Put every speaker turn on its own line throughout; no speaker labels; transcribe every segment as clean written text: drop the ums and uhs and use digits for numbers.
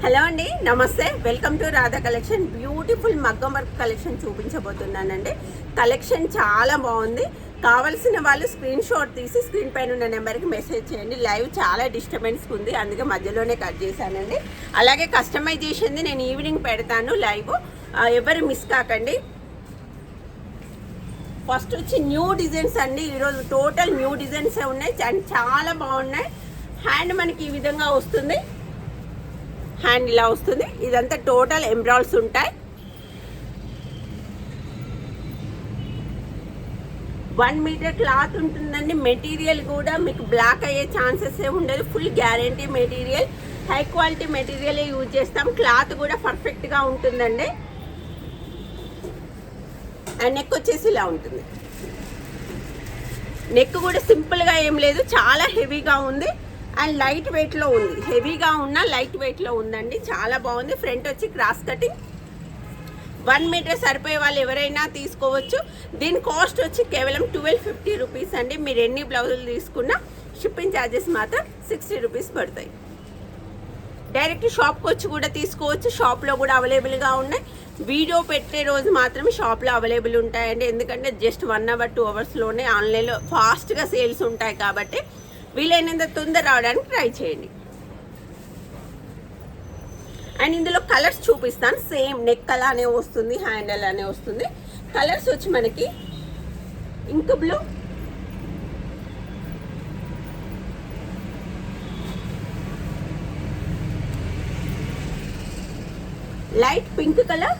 Hello అండి, నమస్తే. Welcome to Radha collection. Beautiful మగ్గం వర్క్ కలెక్షన్ చూపించబోతున్నానండి. కలెక్షన్ చాలా బాగుంది. కావలసిన వాళ్ళు స్క్రీన్ షాట్ తీసి స్క్రీన్ పైన ఉన్న నెంబర్కి మెసేజ్ చేయండి. లైవ్ చాలా డిస్టర్బెన్స్ ఉంది, అందుకే మధ్యలోనే కట్ చేశానండి. అలాగే కస్టమైజేషన్ది నేను ఈవినింగ్ పెడతాను లైవ్, ఎవరు మిస్ కాకండి. ఫస్ట్ వచ్చి న్యూ డిజైన్స్ అండి. ఈరోజు టోటల్ న్యూ డిజైన్స్ ఉన్నాయి అండ్ చాలా బాగున్నాయి. హ్యాండ్ మనకి ఈ విధంగా వస్తుంది, హ్యాండ్ ఇలా వస్తుంది. ఇదంతా టోటల్ ఎంబ్రాయిడ్స్ ఉంటాయి. 1 మీటర్ క్లాత్ ఉంటుందండి. మెటీరియల్ కూడా మీకు బ్లాక్ అయ్యే ఛాన్సెస్ ఉండదు. Full guarantee material, high quality material use చేస్తాం. క్లాత్ కూడా పర్ఫెక్ట్గా ఉంటుందండి. అండ్ నెక్ వచ్చేసి ఇలా ఉంటుంది. నెక్ కూడా సింపుల్గా ఏం లేదు, చాలా హెవీగా ఉంది అండ్ లైట్ వెయిట్లో ఉంది. హెవీగా ఉన్న లైట్ వెయిట్లో ఉందండి, చాలా బాగుంది. ఫ్రంట్ వచ్చి క్రాస్ కటింగ్. 1 మీటర్ సరిపోయే వాళ్ళు ఎవరైనా తీసుకోవచ్చు. దీని కాస్ట్ వచ్చి కేవలం 1250 రూపీస్ అండి. మీరు ఎన్ని బ్లౌజులు తీసుకున్నా షిప్పింగ్ ఛార్జెస్ మాత్రం 60 రూపీస్ పడతాయి. డైరెక్ట్ షాప్కి వచ్చి కూడా తీసుకోవచ్చు. షాప్లో కూడా అవైలబుల్గా ఉన్నాయి. వీడియో పెట్టే రోజు మాత్రమే షాప్లో అవైలబుల్ ఉంటాయండి. ఎందుకంటే జస్ట్ 1 అవర్ 2 అవర్స్లోనే ఆన్లైన్లో ఫాస్ట్గా సేల్స్ ఉంటాయి కాబట్టి వీలైనంత తొందర రావడానికి ట్రై చేయండి. అండ్ ఇందులో కలర్స్ చూపిస్తాను. సేమ్ నెక్ అలానే వస్తుంది, హ్యాండ్ అలానే వస్తుంది. కలర్స్ వచ్చి మనకి ink blue, light pink colour,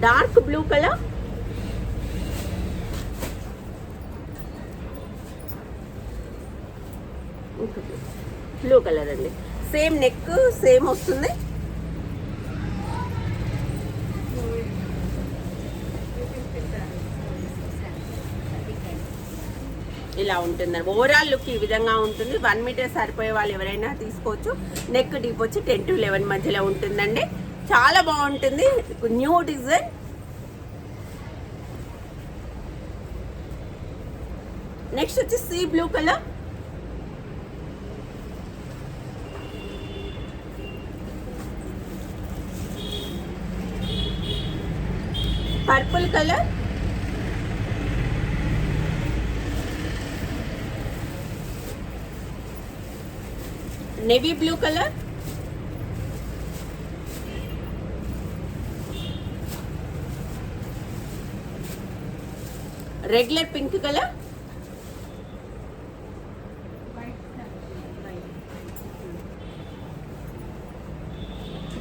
dark blue colour, blue colour అండి. సేమ్ నెక్ సేమ్ వస్తుంది. ఇలా ఉంటుంది. ఓవరాల్ లుక్ ఈ విధంగా ఉంటుంది. 1 మీటర్ సరిపోయే వాళ్ళు ఎవరైనా తీసుకోవచ్చు. నెక్ డీప్ వచ్చి 10 to 11 మధ్యలో ఉంటుందండి. చాలా బాగుంటుంది. New design. నెక్స్ట్ వచ్చి sea blue colour, purple colour, navy blue colour, regular pink colour,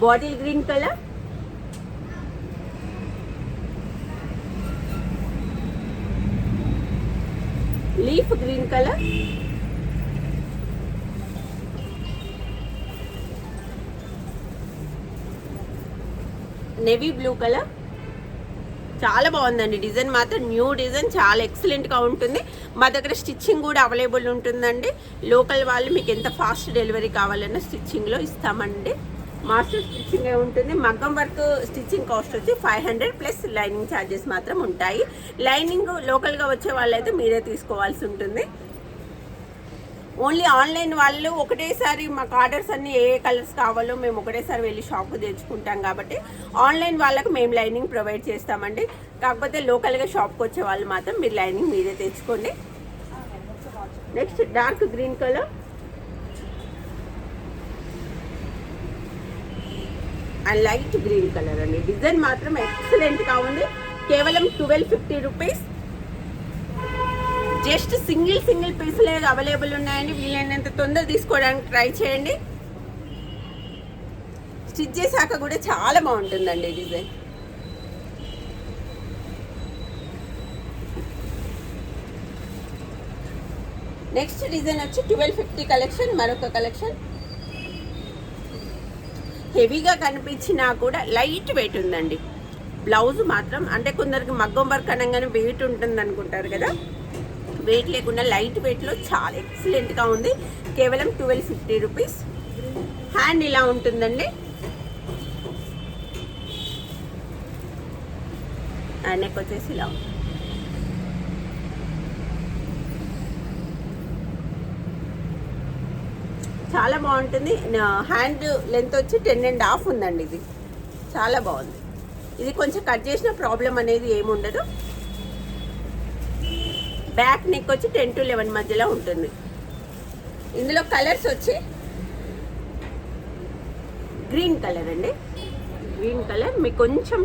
bottle green colour, leaf green colour, navy blue colour. చాలా బాగుందండి. డిజైన్ మాత్రం న్యూ డిజైన్, చాలా ఎక్సలెంట్గా ఉంటుంది. మా దగ్గర స్టిచ్చింగ్ కూడా అవైలబుల్ ఉంటుందండి. లోకల్ వాళ్ళు మీకు ఎంత ఫాస్ట్ డెలివరీ కావాలన్నా స్టిచ్చింగ్లో ఇస్తామండి. మాస్టర్ స్టిచ్చింగ్ ఉంటుంది. మగ్గం వర్క్ స్టిచ్చింగ్ కాస్ట్ వచ్చి 500 ప్లస్ లైనింగ్ ఛార్జెస్ మాత్రం ఉంటాయి. లైనింగ్ లోకల్గా వచ్చే వాళ్ళైతే మీరే తీసుకోవాల్సి ఉంటుంది. ఓన్లీ ఆన్లైన్ వాళ్ళు ఒకటేసారి మాకు ఆర్డర్స్ అన్ని ఏ కలర్స్ కావాలో మేము ఒకటేసారి వెళ్ళి షాప్కి తెచ్చుకుంటాం కాబట్టి ఆన్లైన్ వాళ్ళకు మేము లైనింగ్ ప్రొవైడ్ చేస్తామండి. కాకపోతే లోకల్గా షాప్కి వచ్చే వాళ్ళు మాత్రం మీరు లైనింగ్ మీరే తెచ్చుకోండి. Next dark green colour and light green colour అండి. డిజైన్ మాత్రం ఎక్సలెంట్గా ఉంది. కేవలం 1250 రూపీస్. జస్ట్ సింగిల్ పీసులే అవైలబుల్ ఉన్నాయండి. వీలైనంత తొందర తీసుకోవడానికి ట్రై చేయండి. స్టిచ్ చేశాక కూడా చాలా బాగుంటుందండి డిజైన్. నెక్స్ట్ డిజైన్ వచ్చి 1250 కలెక్షన్. మరొక కలెక్షన్ హెవీగా కనిపించినా కూడా లైట్ వెయిట్ ఉందండి. బ్లౌజ్ మాత్రం అంటే కొందరికి మగ్గం వర్క్ అనగానే వెయిట్ ఉంటుంది అనుకుంటారు కదా, వెయిట్ లేకుండా లైట్ వెయిట్లో చాలా ఎక్సలెంట్గా ఉంది. కేవలం 1250 రూపీస్. హ్యాండ్ ఇలా ఉంటుందండి. నెక్ వచ్చేసి ఇలా ఉంటుంది. చాలా బాగుంటుంది. హ్యాండ్ లెంత్ వచ్చి 10.5 ఉందండి. ఇది చాలా బాగుంది. ఇది కొంచెం కట్ చేసిన ప్రాబ్లం అనేది ఏముండదు. బ్యాక్ నెక్ వచ్చి 10 to 11 మధ్యలో ఉంటుంది. ఇందులో కలర్స్ వచ్చి గ్రీన్ కలర్ అండి. గ్రీన్ కలర్ మీకు కొంచెం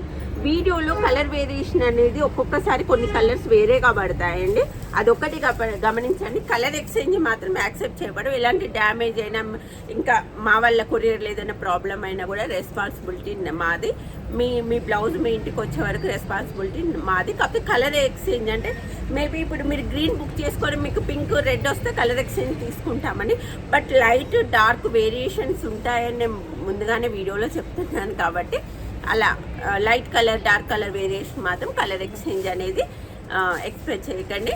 వీడియోలో కలర్ వేరియేషన్ అనేది ఒక్కొక్కసారి కొన్ని కలర్స్ వేరేగా పడతాయండి. అదొక్కటి గమనించండి. కలర్ ఎక్స్చేంజ్ మాత్రం యాక్సెప్ట్ చేయబడు. ఎలాంటి డ్యామేజ్ అయినా ఇంకా మా వల్ల కొరియర్లో ఏదైనా ప్రాబ్లం అయినా కూడా రెస్పాన్సిబిలిటీ మాది. మీ బ్లౌజ్ మీ ఇంటికి వచ్చే వరకు రెస్పాన్సిబిలిటీ మాది. కాకపోతే కలర్ ఎక్స్చేంజ్ అంటే మేబీ ఇప్పుడు మీరు గ్రీన్ బుక్ చేసుకొని మీకు పింక్ రెడ్ వస్తే కలర్ ఎక్స్చేంజ్ తీసుకుంటామని, బట్ లైట్ డార్క్ వేరియేషన్స్ ఉంటాయని నేను ముందుగానే వీడియోలో చెప్తున్నాను. కాబట్టి అలా light colour dark colour variation మాత్రం కలర్ ఎక్స్చేంజ్ అనేది ఎక్స్ప్రెస్ చేయకండి.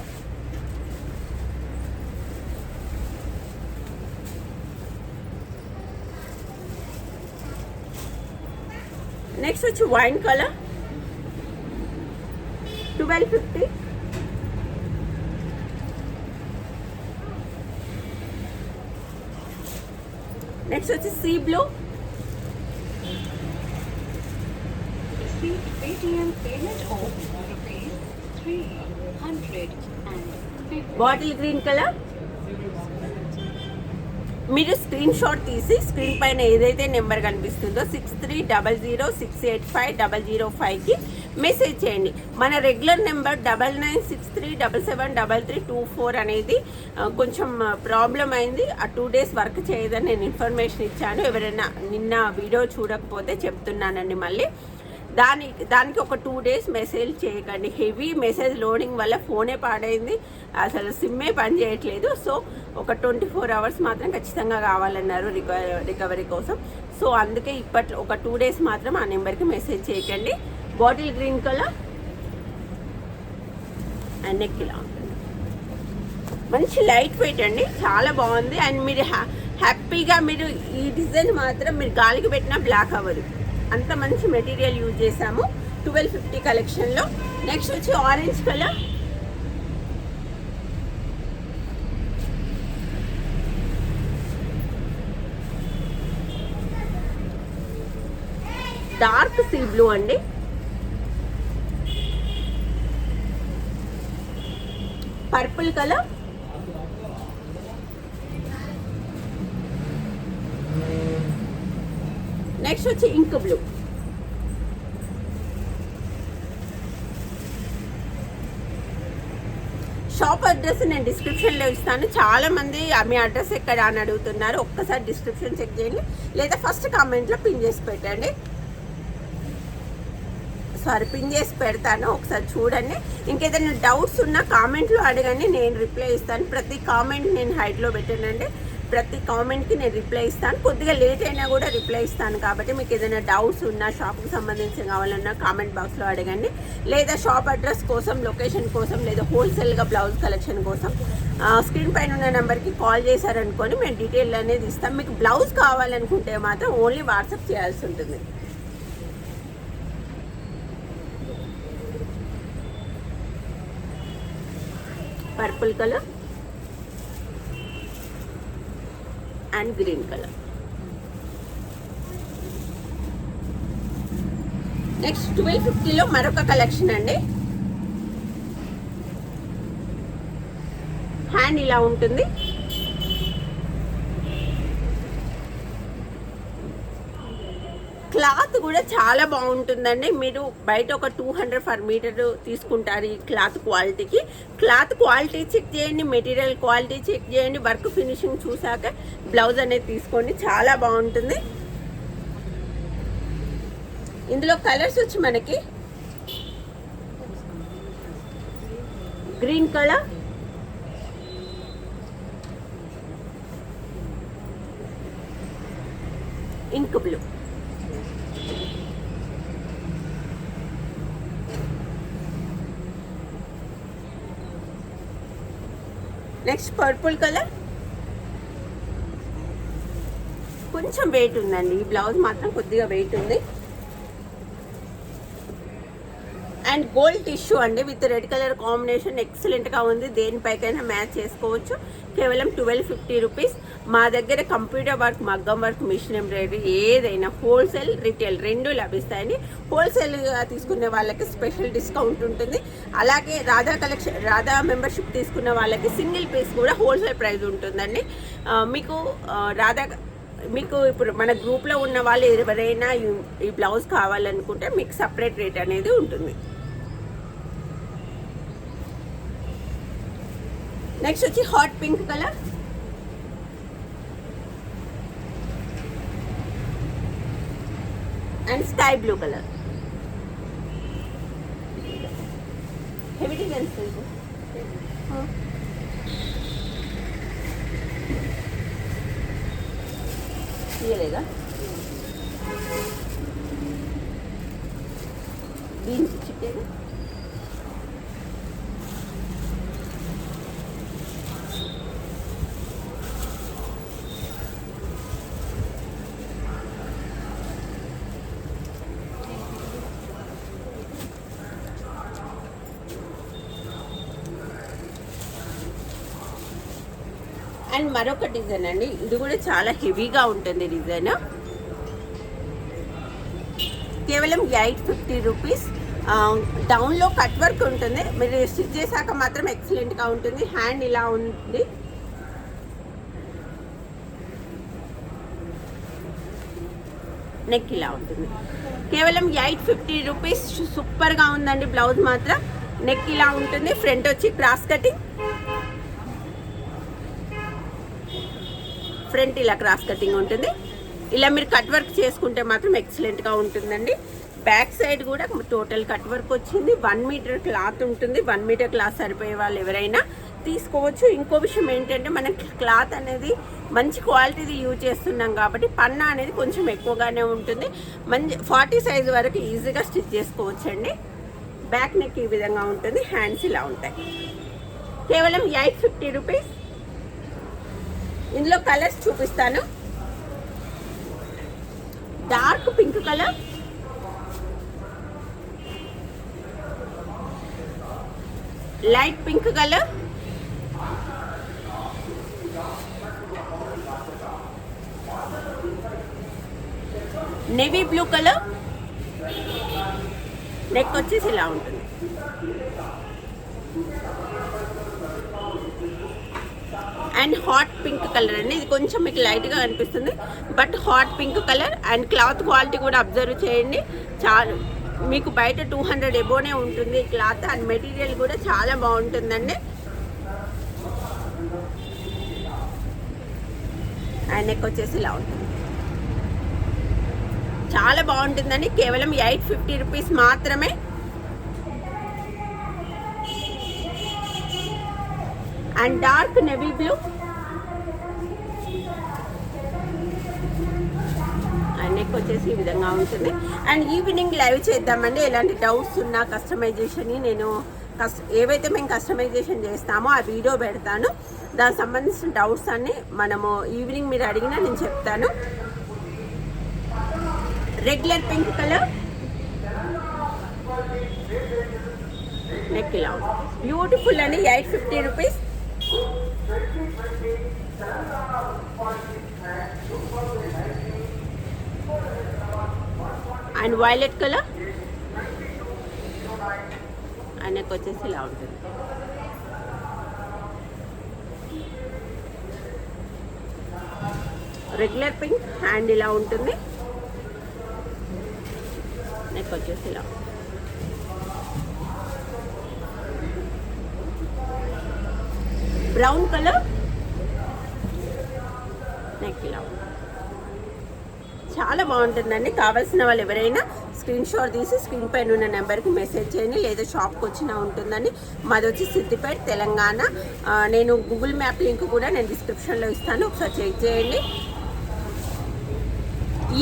నెక్స్ట్ వచ్చి వైన్ కలర్ 1250. నెక్స్ట్ వచ్చి sea blue. Bottle green colour. మీరు స్క్రీన్ షాట్ తీసి స్క్రీన్ పైన ఏదైతే నెంబర్ కనిపిస్తుందో 6300685005కి మెసేజ్ చేయండి. మన రెగ్యులర్ నెంబర్ 9963773324 అనేది కొంచెం ప్రాబ్లం అయింది. ఆ 2 days వర్క్ చేయదని నేను ఇన్ఫర్మేషన్ ఇచ్చాను. ఎవరైనా నిన్న వీడియో చూడకపోతే చెప్తున్నానండి మళ్ళీ. దానికి ఒక 2 days మెసేజ్ చేయకండి. హెవీ మెసేజ్ లోడింగ్ వల్ల ఫోనే పాడైంది, అసలు సిమ్మే పని చేయట్లేదు. సో ఒక 24 hours మాత్రం ఖచ్చితంగా కావాలన్నారు రికవరీ కోసం. సో అందుకే ఇప్పట్లో ఒక 2 days మాత్రం ఆ నెంబర్కి మెసేజ్ చేయకండి. Bottle green colour and neck ఇలా ఉంటుంది. మంచి లైట్ వెయిట్ అండి, చాలా బాగుంది. అండ్ మీరు హ్యాపీగా మీరు ఈ డిజైన్ మాత్రం మీరు గాలికి పెట్టినా బ్లాక్ అవ్వదు, అంత మంచి మెటీరియల్ యూజ్ చేసాము 1250 కలెక్షన్లో. నెక్స్ట్ వచ్చి orange colour. Dark sea blue అండి. Purple colour. నెక్స్ట్ వచ్చి ఇంక్ బ్లూ. షాప్ అడ్రస్ నేను డిస్క్రిప్షన్లో ఇస్తాను. చాలా మంది మీ అడ్రస్ ఎక్కడ అని అడుగుతున్నారు. ఒక్కసారి డిస్క్రిప్షన్ చెక్ చేయండి, లేదా ఫస్ట్ కామెంట్లో పిన్ చేసి పెట్టండి. పిన్ చేసి పెడతాను, ఒకసారి చూడండి. ఇంకేదైనా డౌట్స్ ఉన్నా కామెంట్లో అడగండి, నేను రిప్లై ఇస్తాను. ప్రతి కామెంట్ నేను హైట్లో పెట్టానండి, ప్రతి కామెంట్కి నేను రిప్లై ఇస్తాను. కొద్దిగా లేట్ అయినా కూడా రిప్లై ఇస్తాను. కాబట్టి మీకు ఏదైనా డౌట్స్ ఉన్నా, షాప్కి సంబంధించి కావాలన్నా కామెంట్ బాక్స్లో అడగండి. లేదా షాప్ అడ్రస్ కోసం, లొకేషన్ కోసం, లేదా హోల్సేల్గా బ్లౌజ్ కలెక్షన్ కోసం స్క్రీన్ పైన ఉన్న నెంబర్కి కాల్ చేశారనుకొని మేము డీటెయిల్ అనేది ఇస్తాం. మీకు బ్లౌజ్ కావాలనుకుంటే మాత్రం ఓన్లీ వాట్సాప్ చేయాల్సి ఉంటుంది. Purple colour and green colour. Next 1250లో మరొక కలెక్షన్ అండి. హ్యాండ్ ఇలా ఉంటుంది. క్లాత్ కూడా చాలా బాగుంటుందండి. మీరు బయట ఒక 200 per meter తీసుకుంటారు ఈ క్లాత్ క్వాలిటీకి. క్లాత్ క్వాలిటీ చెక్ చేయండి, మెటీరియల్ క్వాలిటీ చెక్ చేయండి, వర్క్ ఫినిషింగ్ చూసాక బ్లౌజ్ అనేది తీసుకోండి, చాలా బాగుంటుంది. ఇందులో కలర్స్ వచ్చి మనకి green colour, ink blue, next purple colour. కొంచెం వెయిట్ ఉందండి, ఈ బ్లౌజ్ మాత్రం కొద్దిగా వెయిట్ ఉంది. అండ్ గోల్డ్ టిష్యూ అండి విత్ రెడ్ కలర్ కాంబినేషన్ ఎక్సలెంట్గా ఉంది. దేనిపైకైనా మ్యాచ్ చేసుకోవచ్చు. కేవలం 1250 రూపీస్. మా దగ్గర కంప్యూటర్ వర్క్, మగ్గం వర్క్, మిషన్ ఎంబ్రాయిడరీ ఏదైనా హోల్సేల్ రిటైల్ రెండు లభిస్తాయండి. హోల్సేల్గా తీసుకునే వాళ్ళకి స్పెషల్ డిస్కౌంట్ ఉంటుంది. అలాగే రాధా మెంబర్షిప్ తీసుకున్న వాళ్ళకి సింగిల్ పీస్ కూడా హోల్సేల్ ప్రైస్ ఉంటుందండి. మీకు ఇప్పుడు మన గ్రూప్లో ఉన్న వాళ్ళు ఎవరైనా ఈ బ్లౌజ్ కావాలనుకుంటే మీకు సపరేట్ రేట్ అనేది ఉంటుంది. నెక్స్ట్ వచ్చి hot pink colour and sky blue colour. Heavy designs తీయలేదా? బీన్స్ చిట్టేది అండ్ మరొక డిజైన్ అండి, ఇది కూడా చాలా హెవీగా ఉంటుంది డిజైన్. కేవలం 850 రూపీస్. డౌన్లో కట్ వర్క్ ఉంటుంది. మీరు స్టిచ్ చేశాక మాత్రం ఎక్సలెంట్గా ఉంటుంది. హ్యాండ్ ఇలా ఉంది, నెక్ ఇలా ఉంటుంది. కేవలం 850 రూపీస్. సూపర్గా ఉందండి బ్లౌజ్ మాత్రం. నెక్ ఇలా ఉంటుంది, ఫ్రంట్ వచ్చి క్రాస్ కటింగ్, ఫ్రంట్ ఇలా క్రాస్ కటింగ్ ఉంటుంది. ఇలా మీరు కట్ వర్క్ చేసుకుంటే మాత్రం ఎక్సలెంట్గా ఉంటుందండి. బ్యాక్ సైడ్ కూడా టోటల్ కట్ వర్క్ వచ్చింది. 1 మీటర్ క్లాత్ ఉంటుంది. 1 మీటర్ క్లాత్ సరిపోయే వాళ్ళు ఎవరైనా తీసుకోవచ్చు. ఇంకో విషయం ఏంటంటే మనం క్లాత్ అనేది మంచి క్వాలిటీది యూజ్ చేస్తున్నాం కాబట్టి పన్నా అనేది కొంచెం ఎక్కువగానే ఉంటుంది. 40 సైజు వరకు ఈజీగా స్టిచ్ చేసుకోవచ్చు అండి. బ్యాక్ నెక్ ఈ విధంగా ఉంటుంది, హ్యాండ్స్ ఇలా ఉంటాయి. కేవలం 850 రూపీస్. ఇందులో కలర్స్ చూపిస్తాను. Dark pink colour, light pink colour, navy blue colour. Neck వచ్చేసి ఇలా ఉంటుంది. అండ్ హాట్ పింక్ కలర్ అండి, ఇది కొంచెం మీకు లైట్గా అనిపిస్తుంది but hot pink colour. And cloth quality కూడా అబ్జర్వ్ చేయండి. చాలా మీకు బయట 200 ఎబోనే ఉంటుంది క్లాత్. అండ్ మెటీరియల్ కూడా చాలా బాగుంటుందండి. అండ్ నెక్ వచ్చేసి ఇలా ఉంటుంది, చాలా బాగుంటుందండి. కేవలం 850 రూపీస్ మాత్రమే. And dark navy blue and neck వచ్చేసి ఈ విధంగా ఉంటుంది. అండ్ ఈవినింగ్ లైవ్ చేద్దామండి. ఎలాంటి డౌట్స్ ఉన్నా కస్టమైజేషన్ నేను ఏవైతే మేము కస్టమైజేషన్ చేస్తామో ఆ వీడియో పెడతాను. దానికి సంబంధించిన డౌట్స్ అన్ని మనము ఈవినింగ్ మీరు అడిగినా నేను చెప్తాను. రెగ్యులర్ పింక్ కలర్, నెక్ ఇలా ఉంటుంది. బ్యూటిఫుల్ అండి. 850 rupees. And violet colour and neck వచ్చేసి ఇలా ఉంటుంది. రెగ్యులర్ పింక్, హ్యాండ్ ఇలా ఉంటుంది, నెక్ వచ్చేసి ఇలా. బ్రౌన్ కలర్, నెక్ ఇలా. చాలా బాగుంటుందండి. కావాల్సిన వాళ్ళు ఎవరైనా స్క్రీన్ షాట్ తీసి స్క్రీన్ పైన ఉన్న నెంబర్కి మెసేజ్ చేయండి, లేదా షాప్కి వచ్చినా ఉంటుందండి. మాది వచ్చి సిద్దిపేట, తెలంగాణ. నేను గూగుల్ మ్యాప్ లింక్ కూడా నేను డిస్క్రిప్షన్లో ఇస్తాను, ఒకసారి చెక్ చేయండి.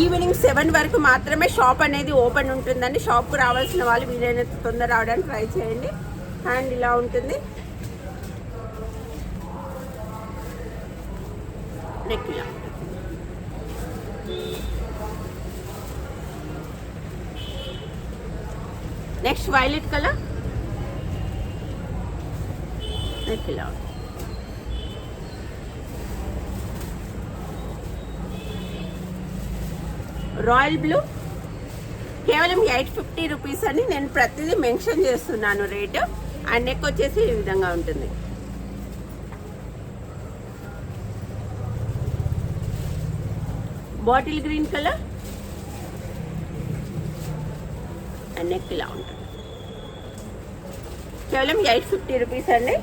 ఈవినింగ్ 7 వరకు మాత్రమే షాప్ అనేది ఓపెన్ ఉంటుందండి. షాప్కు రావాల్సిన వాళ్ళు వీలైనంత తొందర రావడానికి ట్రై చేయండి. హ్యాండ్ ఇలా ఉంటుంది, నెక్ ఇలా. నెక్స్ట్ వైలెట్ కలర్, నెక్ ఇలా రాయల్ బ్లూ కేవలం 850 రూపీస్ అని నేను ప్రతిదీ మెన్షన్ చేస్తున్నాను రేటు. అండ్ నెక్ వచ్చేసి ఈ విధంగా ఉంటుంది. Bottle green colour and neck ఇలా ఉంటుంది. కేవలం 850 రూపీస్ అండి.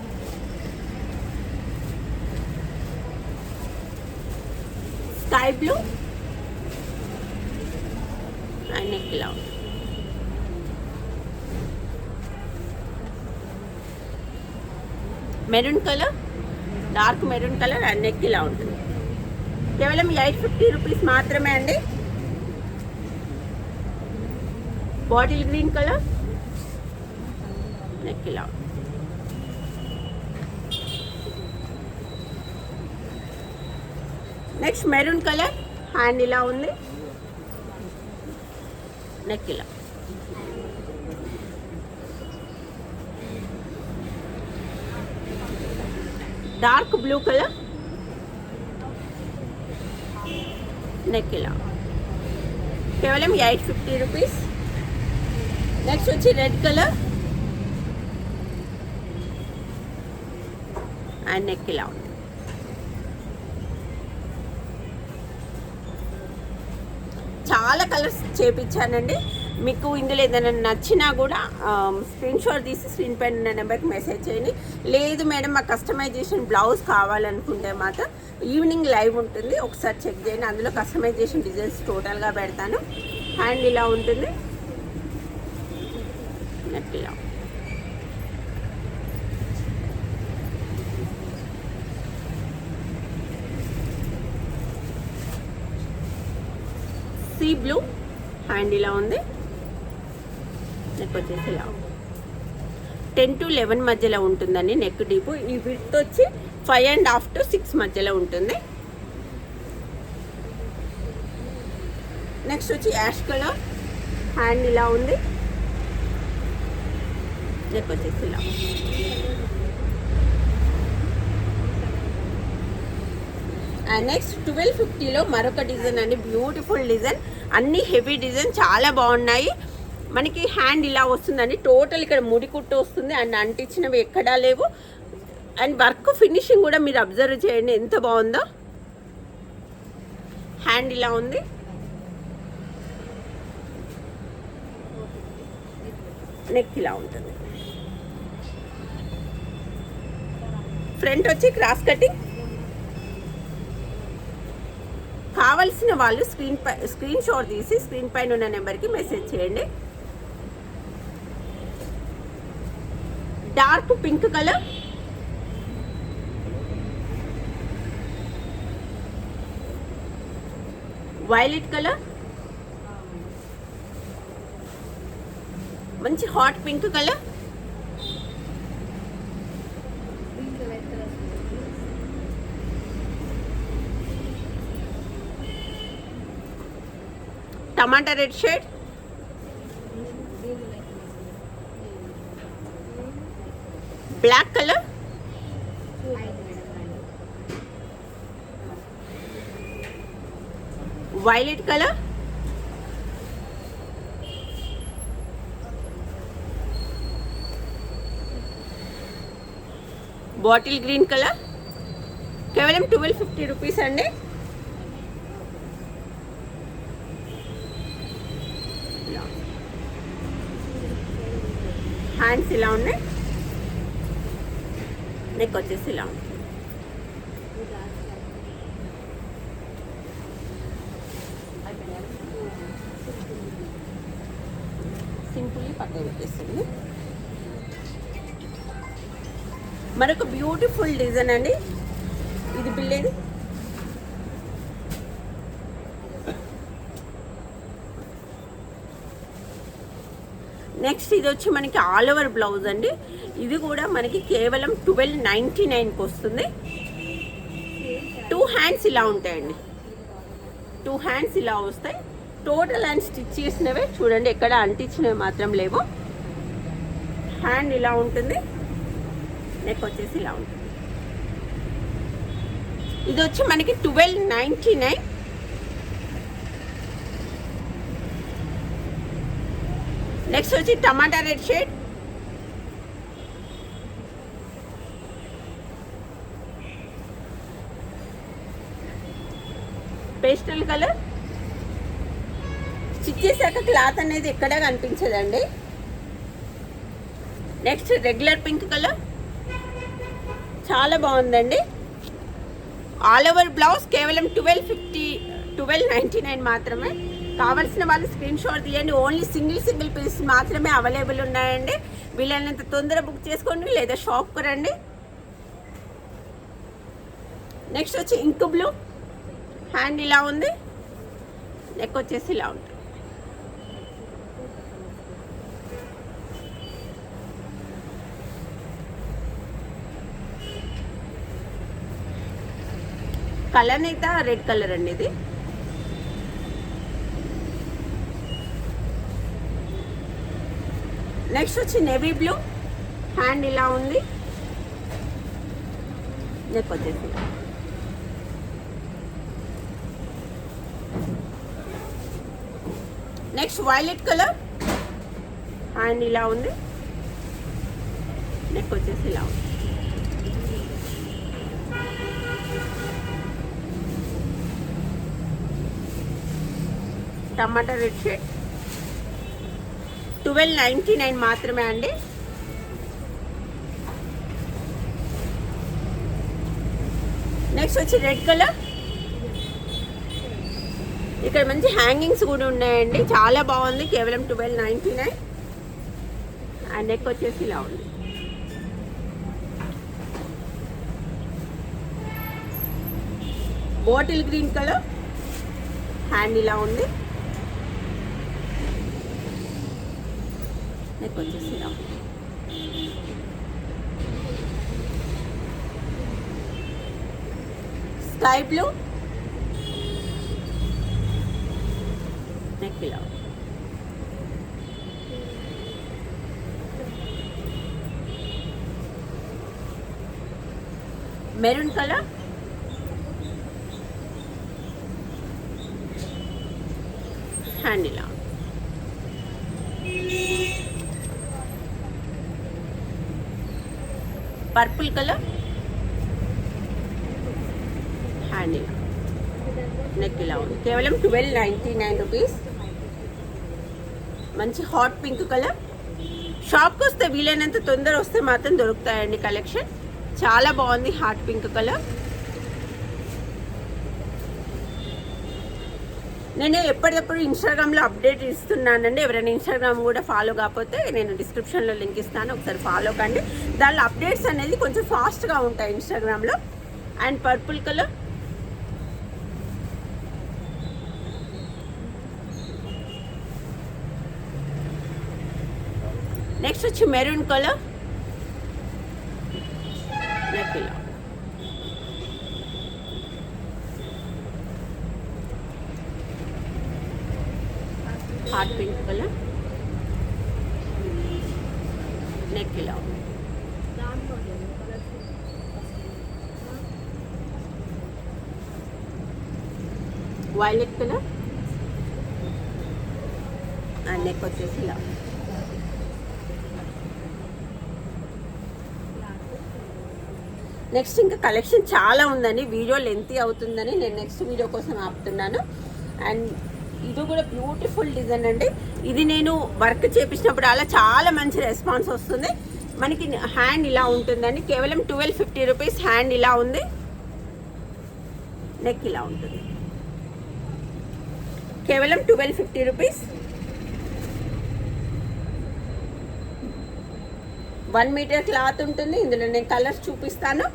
స్కై బ్లూ అండ్ నెక్ ఇలా ఉంటుంది. Maroon colour, dark maroon colour and neck ఇలా ఉంటుంది. కేవలం 850 రూపీస్ మాత్రమే అండి. బాటిల్ గ్రీన్ కలర్, నెక్ ఇలా ఉంటుంది. నెక్స్ట్ మెరూన్ కలర్, హ్యాండ్ ఇలా ఉంది, నెక్ ఇలా. డార్క్ బ్లూ కలర్, నెక్ ఇలా. కేవలం 850 రూపీస్. నెక్స్ట్ వచ్చి రెడ్ కలర్ అండ్ నెక్ ఇలా ఉంది. చాలా కలర్స్ చేపించానండి. మీకు ఇందులో ఏదైనా నచ్చినా కూడా స్క్రీన్ షాట్ తీసి స్క్రీన్ పైన ఉన్న నెంబర్కి మెసేజ్ చేయండి. లేదు మేడం మాకు కస్టమైజేషన్ బ్లౌజ్ కావాలనుకుంటే మాత్రం ఈవినింగ్ లైవ్ ఉంటుంది, ఒకసారి చెక్ చేయండి. అందులో కస్టమైజేషన్ డిజైన్స్ టోటల్గా పెడతాను. హ్యాండ్ ఇలా ఉంటుంది, నెక్ ఇలా. సీ బ్లూ, హ్యాండ్ ఇలా ఉంది, నెక్ వచ్చేసి ఇలా 10 to 11 మధ్యలో ఉంటుందండి నెక్ డీపు. ఈ విడ్త్ వచ్చి 5.5 to 6 మధ్యలో ఉంటుంది. నెక్స్ట్ వచ్చి యాష్ కలర్, హ్యాండ్ ఇలా ఉంది, నెక్ వచ్చేసి ఇలా. అండ్ నెక్స్ట్ 1250లో మరొక డిజైన్ అండి, బ్యూటిఫుల్ డిజైన్. అన్ని హెవీ డిజైన్ చాలా బాగున్నాయి. మనకి హ్యాండ్ ఇలా వస్తుందండి, టోటల్ ఇక్కడ ముడి కుట్టు వస్తుంది అండ్ అంటించినవి ఎక్కడా లేవు. అండ్ వర్క్ ఫినిషింగ్ కూడా మీరు అబ్జర్వ్ చేయండి ఎంత బాగుందో. హ్యాండ్ ఇలా ఉంది, నెక్ ఇలా ఉంటుంది. ఫ్రంట్ వచ్చి క్రాస్ కటింగ్. కావలసిన వాళ్ళు స్క్రీన్ షాట్ తీసి స్క్రీన్ పైన ఉన్న నెంబర్కి మెసేజ్ చేయండి. Dark pink colour, violet colour, మంచి hot pink colour, tomato red shade, black colour, violet colour, bottle green colour. కేవలం 1250 రూపీస్ అండి. హ్యాండ్స్ ఇలా ఉన్నాయి, నెక్ వచ్చేసి ఇలా ఉంది. సింపుల్లీ పక్కన పెట్టేస్తుంది. మరొక బ్యూటిఫుల్ డిజైన్ అండి, ఇది బిల్లేది. నెక్స్ట్ ఇది వచ్చి మనకి ఆల్ ఓవర్ బ్లౌజ్ అండి. ఇది కూడా మనకి కేవలం 1299కి వస్తుంది. 2 హ్యాండ్స్ ఇలా ఉంటాయండి, 2 హ్యాండ్స్ ఇలా వస్తాయి. టోటల్ అండ్ స్టిచ్ చేసినవే చూడండి, ఎక్కడ అంటించినవి మాత్రం లేవు. హ్యాండ్ ఇలా ఉంటుంది, నెక్ వచ్చేసి ఇలా ఉంటుంది. ఇది వచ్చి మనకి 1299. నెక్స్ట్ వచ్చి tomato red shade, pastel colour. Stitch చేశాక క్లాత్ అనేది ఎక్కడా కనిపించదండి. నెక్స్ట్ రెగ్యులర్ పింక్ కలర్, చాలా బాగుందండి. ఆల్ ఓవర్ బ్లౌజ్ కేవలం 1299 మాత్రమే. కావాల్సిన వాళ్ళు స్క్రీన్ షాట్ తీయండి. ఓన్లీ సింగిల్ పీస్ మాత్రమే అవైలబుల్ ఉన్నాయండి. వీలైనంత తొందర బుక్ చేసుకోండి లేదా షాప్కి రండి. నెక్స్ట్ వచ్చి ఇంక్ బ్లూ, హ్యాండ్ ఇలా ఉంది, నెక్ వచ్చేసి ఇలా ఉంటుంది. కలర్ అయితే రెడ్ కలర్ అండి ఇది. నెక్స్ట్ వచ్చి నేవీ బ్లూ, హ్యాండ్ ఇలా ఉంది, నెక్ వచ్చేసి. నెక్స్ట్ వైలెట్ కలర్, హ్యాండ్ ఇలా ఉంది, నెక్ వచ్చేసి ఇలా ఉంది. టమాటా రెడ్ షేడ్ 1299 మాత్రమే అండి. నెక్స్ట్ వచ్చి రెడ్ కలర్, ఇక్కడ మంచి హ్యాంగింగ్స్ కూడా ఉన్నాయండి, చాలా బాగుంది. కేవలం 1299 అండ్ నెక్ వచ్చేసి ఇలా ఉంది. బాటిల్ గ్రీన్ కలర్, హ్యాండ్ ఇలా ఉంది, నెక్ వచ్చేసి ఇలా ఉంది. స్కై బ్లూ, నెక్ ఇలా ఉంది. మెరూన్ కలర్, హ్యాండ్ ఇలా. పర్పుల్ కలర్, హ్యాండ్ ఇలా, నెక్ ఇలా ఉంది. కేవలం 1299 రూపీస్. మంచి హాట్ పింక్ కలర్. షాప్కి వస్తే వీలైనంత తొందర వస్తే మాత్రం దొరుకుతాయండి కలెక్షన్. చాలా బాగుంది హాట్ పింక్ కలర్. నేను ఎప్పటికప్పుడు ఇన్స్టాగ్రామ్లో అప్డేట్ ఇస్తున్నానండి. ఎవరైనా ఇన్స్టాగ్రామ్ కూడా ఫాలో కాకపోతే నేను డిస్క్రిప్షన్లో లింక్ ఇస్తాను, ఒకసారి ఫాలో కండి. దానిలో అప్డేట్స్ అనేది కొంచెం ఫాస్ట్గా ఉంటాయి ఇన్స్టాగ్రామ్లో. అండ్ పర్పుల్ కలర్, నెక్స్ట్ వచ్చి మెరూన్ కలర్, నెక్ ఇలా. హాట్ పింక్ కలర్, నెక్ ఇలా. వైలెట్ కలర్ అండ్ నెక్ వచ్చేసి ఇలా. నెక్స్ట్ ఇంకా కలెక్షన్ చాలా ఉందండి, వీడియో లెంతీ అవుతుందని నేను నెక్స్ట్ వీడియో కోసం ఆపుతున్నాను. అండ్ ఇది కూడా బ్యూటిఫుల్ డిజైన్ అండి. ఇది నేను వర్క్ చేపించినప్పుడు అలా చాలా మంచి రెస్పాన్స్ వస్తుంది. మనకి హ్యాండ్ ఇలా ఉంటుందండి. కేవలం 1250 రూపీస్. హ్యాండ్ ఇలా ఉంది, నెక్ ఇలా ఉంటుంది. కేవలం 1250 రూపీస్. 1 మీటర్ క్లాత్ ఉంటుంది. ఇందులో నేను కలర్స్ చూపిస్తాను.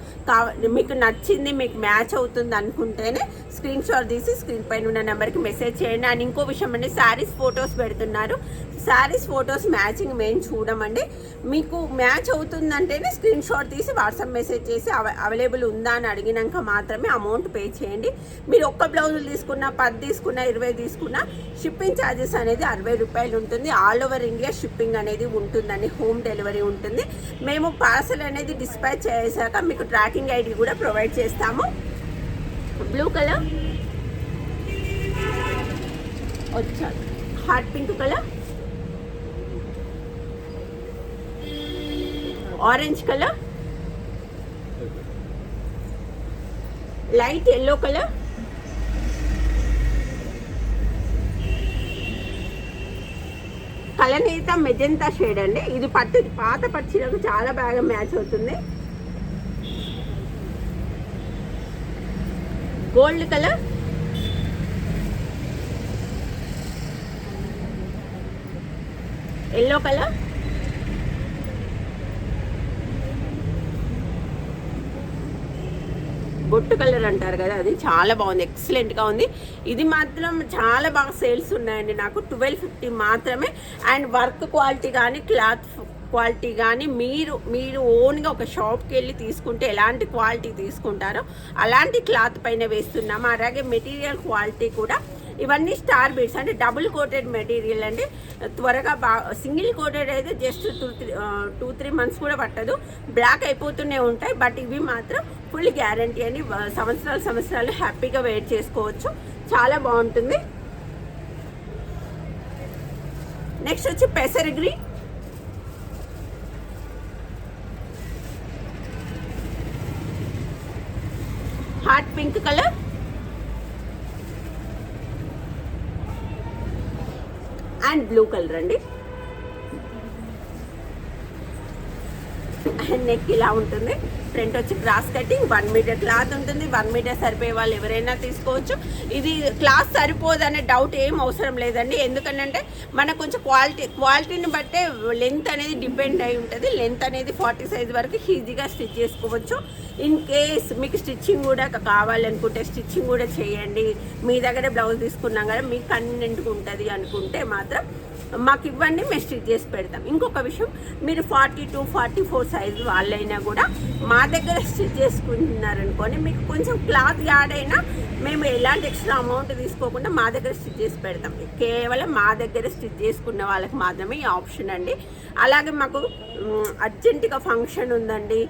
మీకు నచ్చింది, మీకు మ్యాచ్ అవుతుంది అనుకుంటేనే స్క్రీన్ షాట్ తీసి స్క్రీన్ పైన ఉన్న నెంబర్కి మెసేజ్ చేయండి. అండ్ ఇంకో విషయం అండి, శారీస్ ఫొటోస్ పెడుతున్నారు. శారీస్ ఫొటోస్ మ్యాచింగ్ మేము చూడమండి. మీకు మ్యాచ్ అవుతుందంటేనే స్క్రీన్ షాట్ తీసి వాట్సాప్ మెసేజ్ చేసి అవైలబుల్ ఉందా అని అడిగినాక మాత్రమే అమౌంట్ పే చేయండి. మీరు ఒక్క బ్లౌజులు తీసుకున్నా, 10 తీసుకున్నా, 20 తీసుకున్నా షిప్పింగ్ ఛార్జెస్ అనేది 60 రూపాయలు ఉంటుంది. ఆల్ ఓవర్ ఇండియా షిప్పింగ్ అనేది ఉంటుందండి, హోమ్ డెలివరీ ఉంటుంది. మేము పార్సల్ అనేది డిస్పాచ్ చేశాక మీకు ట్రాకింగ్ ఐడి కూడా ప్రొవైడ్ చేస్తాము. బ్లూ కలర్ వచ్చాడు, hot pink colour, orange colour, light yellow colour, కలనేత మెజెంతా షేడ్ అండి. ఇది పాత పచ్చిలకు చాలా బాగా మ్యాచ్ అవుతుంది. గోల్డ్ కలర్, ఎల్లో కలర్, బొట్టు కలర్ అంటారు కదా, అది చాలా బాగుంది, ఎక్సలెంట్గా ఉంది. ఇది మాత్రం చాలా బాగా సేల్స్ ఉన్నాయండి నాకు. 1250 మాత్రమే. అండ్ వర్క్ క్వాలిటీ కానీ, క్లాత్ క్వాలిటీ కానీ మీరు ఓన్గా ఒక షాప్కి వెళ్ళి తీసుకుంటే ఎలాంటి క్వాలిటీ తీసుకుంటారో అలాంటి క్లాత్ పైన వేస్తున్నాము. అలాగే మెటీరియల్ క్వాలిటీ కూడా. ఇవన్నీ స్టార్ బీడ్స్ అంటే డబుల్ కోటెడ్ మెటీరియల్ అండి. త్వరగా సింగిల్ కోటెడ్ అయితే జస్ట్ 2-3 మంత్స్ కూడా పట్టదు, బ్లాక్ అయిపోతూనే ఉంటాయి. బట్ ఇవి మాత్రం ఫుల్ గ్యారంటీ అని సంవత్సరాలు హ్యాపీగా వెయిట్ చేసుకోవచ్చు. చాలా బాగుంటుంది. నెక్స్ట్ వచ్చి పెసర్ green, hot pink colour, and blue colour అండి. అండ్ నెక్ ఇలా ఉంటుంది. ఫ్రంట్ వచ్చి క్రాస్ కటింగ్, 1 మీటర్ క్లాత్ ఉంటుంది. 1 మీటర్ సరిపోయే వాళ్ళు ఎవరైనా తీసుకోవచ్చు. ఇది క్లాత్ సరిపోదనే డౌట్ ఏం అవసరం లేదండి. ఎందుకంటే మనకు కొంచెం క్వాలిటీని బట్టే లెంత్ అనేది డిపెండ్ అయి ఉంటుంది. లెంత్ అనేది 40 సైజ్ వరకు ఈజీగా స్టిచ్ చేసుకోవచ్చు. ఇన్ కేస్ మీకు స్టిచ్చింగ్ కూడా కావాలనుకుంటే స్టిచ్చింగ్ కూడా చేయండి. మీ దగ్గర బ్లౌజ్ తీసుకున్నాం కదా, మీకు కన్వీనియంట్గా ఉంటుంది అనుకుంటే మాత్రం మాకు ఇవ్వండి, మేము స్టిచ్ చేసి పెడతాం. ఇంకొక విషయం, మీరు 42-44 సైజు వాళ్ళైనా కూడా మా దగ్గర స్టిచ్ చేసుకుంటున్నారనుకోండి, మీకు కొంచెం క్లాత్ యాడ్ అయినా మేము ఎలాంటి ఎక్స్ట్రా అమౌంట్ తీసుకోకుండా మా దగ్గర స్టిచ్ చేసి పెడతాం. కేవలం మా దగ్గర స్టిచ్ చేసుకున్న వాళ్ళకి మాత్రమే ఈ ఆప్షన్ అండి. అలాగే మాకు అర్జెంటుగా ఫంక్షన్ ఉందండి,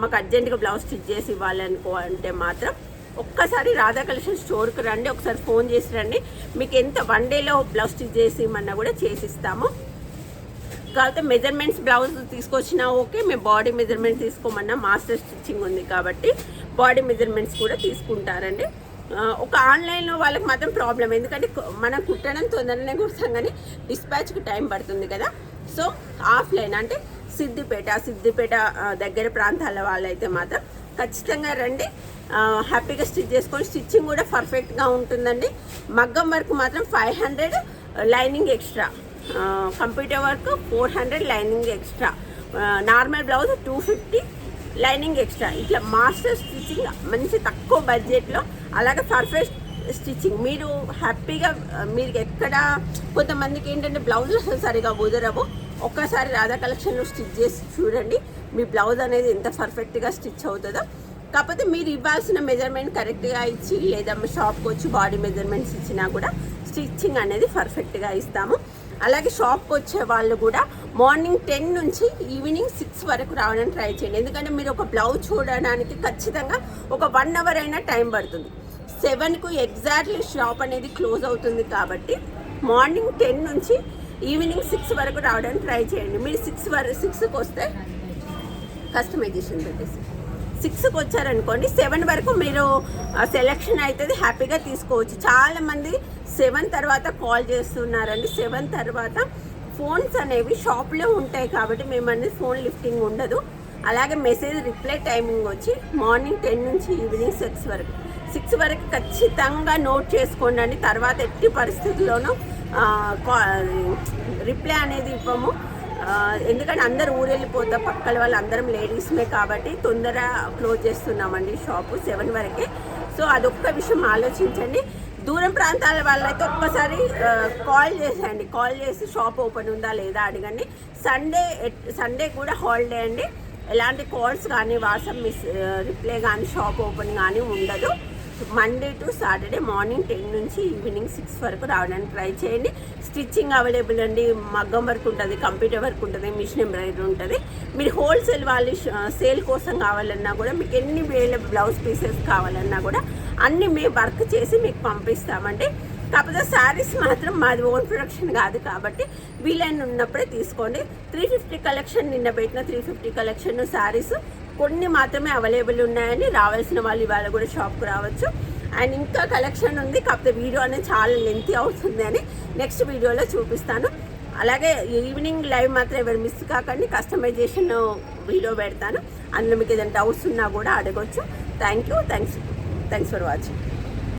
మాకు అర్జెంటుగా బ్లౌజ్ స్టిచ్ చేసి ఇవ్వాలనుకో అంటే మాత్రం ఒక్కసారి రాధా కలెక్షన్ స్టోర్కి రండి, ఒకసారి ఫోన్ చేసి రండి. మీకు ఎంత 1 డేలో బ్లౌజ్ స్టిచ్ చేసి ఇమ్మన్నా కూడా చేసిస్తాము. కాకపోతే మెజర్మెంట్స్ బ్లౌజ్ తీసుకొచ్చినా ఓకే, మేము బాడీ మెజర్మెంట్ తీసుకోమన్నా మాస్టర్ స్టిచ్చింగ్ ఉంది కాబట్టి బాడీ మెజర్మెంట్స్ కూడా తీసుకుంటారండి. ఒక ఆన్లైన్లో వాళ్ళకి మాత్రం ప్రాబ్లం, ఎందుకంటే మనం కుట్టడం తొందరనే కుడతాం కానీ డిస్పాచ్కి టైం పడుతుంది కదా. సో ఆఫ్లైన్ అంటే సిద్దిపేట దగ్గర ప్రాంతాల వాళ్ళైతే మాత్రం ఖచ్చితంగా రండి, హ్యాపీగా స్టిచ్ చేసుకొని స్టిచ్చింగ్ కూడా పర్ఫెక్ట్గా ఉంటుందండి. మగ్గం వర్క్ మాత్రం 500 lining extra, computer work 400 lining extra, normal blouse 250 lining extra. ఇట్లా మాస్టర్ స్టిచ్చింగ్ మంచి తక్కువ బడ్జెట్లో, అలాగే పర్ఫెక్ట్ స్టిచ్చింగ్. మీరు హ్యాపీగా మీరు ఎక్కడ కొంతమందికి ఏంటంటే బ్లౌజులు అసలు సరిగా కుదరవు, ఒక్కసారి రాధా కలెక్షన్లో స్టిచ్ చేసి చూడండి, మీ బ్లౌజ్ అనేది ఎంత పర్ఫెక్ట్గా స్టిచ్ అవుతుందో. కాకపోతే మీరు ఇవ్వాల్సిన మెజర్మెంట్ కరెక్ట్గా ఇచ్చి, లేదా షాప్కి వచ్చి బాడీ మెజర్మెంట్స్ ఇచ్చినా కూడా స్టిచ్చింగ్ అనేది పర్ఫెక్ట్గా ఇస్తాము. అలాగే షాప్కి వచ్చే వాళ్ళు కూడా మార్నింగ్ 10 నుంచి ఈవినింగ్ 6 వరకు రావడానికి ట్రై చేయండి. ఎందుకంటే మీరు ఒక బ్లౌజ్ చూడడానికి ఖచ్చితంగా ఒక 1 అవర్ అయినా టైం పడుతుంది. 7కు ఎగ్జాక్ట్లీ షాప్ అనేది క్లోజ్ అవుతుంది కాబట్టి మార్నింగ్ 10 నుంచి ఈవినింగ్ 6 వరకు రావడానికి ట్రై చేయండి. మీరు 6కి వస్తే కస్టమైజేషన్ పెట్టేసి 6కి వచ్చారనుకోండి, 7 వరకు మీరు సెలెక్షన్ అవుతుంది, హ్యాపీగా తీసుకోవచ్చు. చాలామంది 7 తర్వాత కాల్ చేస్తున్నారండి. 7 తర్వాత ఫోన్స్ అనేవి షాప్లో ఉంటాయి కాబట్టి మేము అనేది ఫోన్ లిఫ్టింగ్ ఉండదు. అలాగే మెసేజ్ రిప్లై టైమింగ్ వచ్చి మార్నింగ్ 10 నుంచి ఈవినింగ్ 6 వరకు ఖచ్చితంగా నోట్ చేసుకోండి. తర్వాత ఎట్టి పరిస్థితుల్లోనూ రిప్లై అనేది ఇవ్వము. ఎందుకంటే అందరు ఊరెళ్ళిపోతాం, పక్కల వాళ్ళు అందరం లేడీస్మే కాబట్టి తొందర క్లోజ్ చేస్తున్నామండి షాపు 7 వరకే. సో అదొక్క విషయం ఆలోచించండి. దూరం ప్రాంతాల వాళ్ళైతే ఒక్కసారి కాల్ చేసేయండి, కాల్ చేసి షాప్ ఓపెన్ ఉందా లేదా అడగండి. సండే కూడా హాలిడే అండి. ఎలాంటి కాల్స్ కానీ వాట్సాప్ రిప్లై కానీ షాప్ ఓపెన్ కానీ ఉండదు. మండే టు సాటర్డే మార్నింగ్ 10 నుంచి ఈవినింగ్ 6 వరకు రావడానికి ట్రై చేయండి. స్టిచ్చింగ్ అవైలబుల్ అండి, మగ్గం వర్క్ ఉంటుంది, కంప్యూటర్ వర్క్ ఉంటుంది, మిషన్ ఎంబ్రాయిడరీ ఉంటుంది. మీరు హోల్సేల్ వాళ్ళు సేల్ కోసం కావాలన్నా కూడా, మీకు ఎన్ని వేల బ్లౌజ్ పీసెస్ కావాలన్నా కూడా అన్నీ మేము వర్క్ చేసి మీకు పంపిస్తామండి. కాకపోతే శారీస్ మాత్రం మాది ఓన్ ప్రొడక్షన్ కాదు కాబట్టి వీలైన ఉన్నప్పుడే తీసుకోండి. 350 కలెక్షన్, నిన్న పెట్టిన 350 కలెక్షన్ శారీస్ కొన్ని మాత్రమే అవైలబుల్ ఉన్నాయని, రావాల్సిన వాళ్ళు ఇవాళ కూడా షాప్కి రావచ్చు. అండ్ ఇంకా కలెక్షన్ ఉంది, కాకపోతే వీడియో అనేది చాలా లెంతీ అవుతుంది అని నెక్స్ట్ వీడియోలో చూపిస్తాను. అలాగే ఈవినింగ్ లైవ్ మాత్రం ఎవరు మిస్ కాకండి, కస్టమైజేషన్ వీడియో పెడతాను. అందులో మీకు ఏదైనా డౌట్స్ ఉన్నా కూడా అడగొచ్చు. Thanks for watching.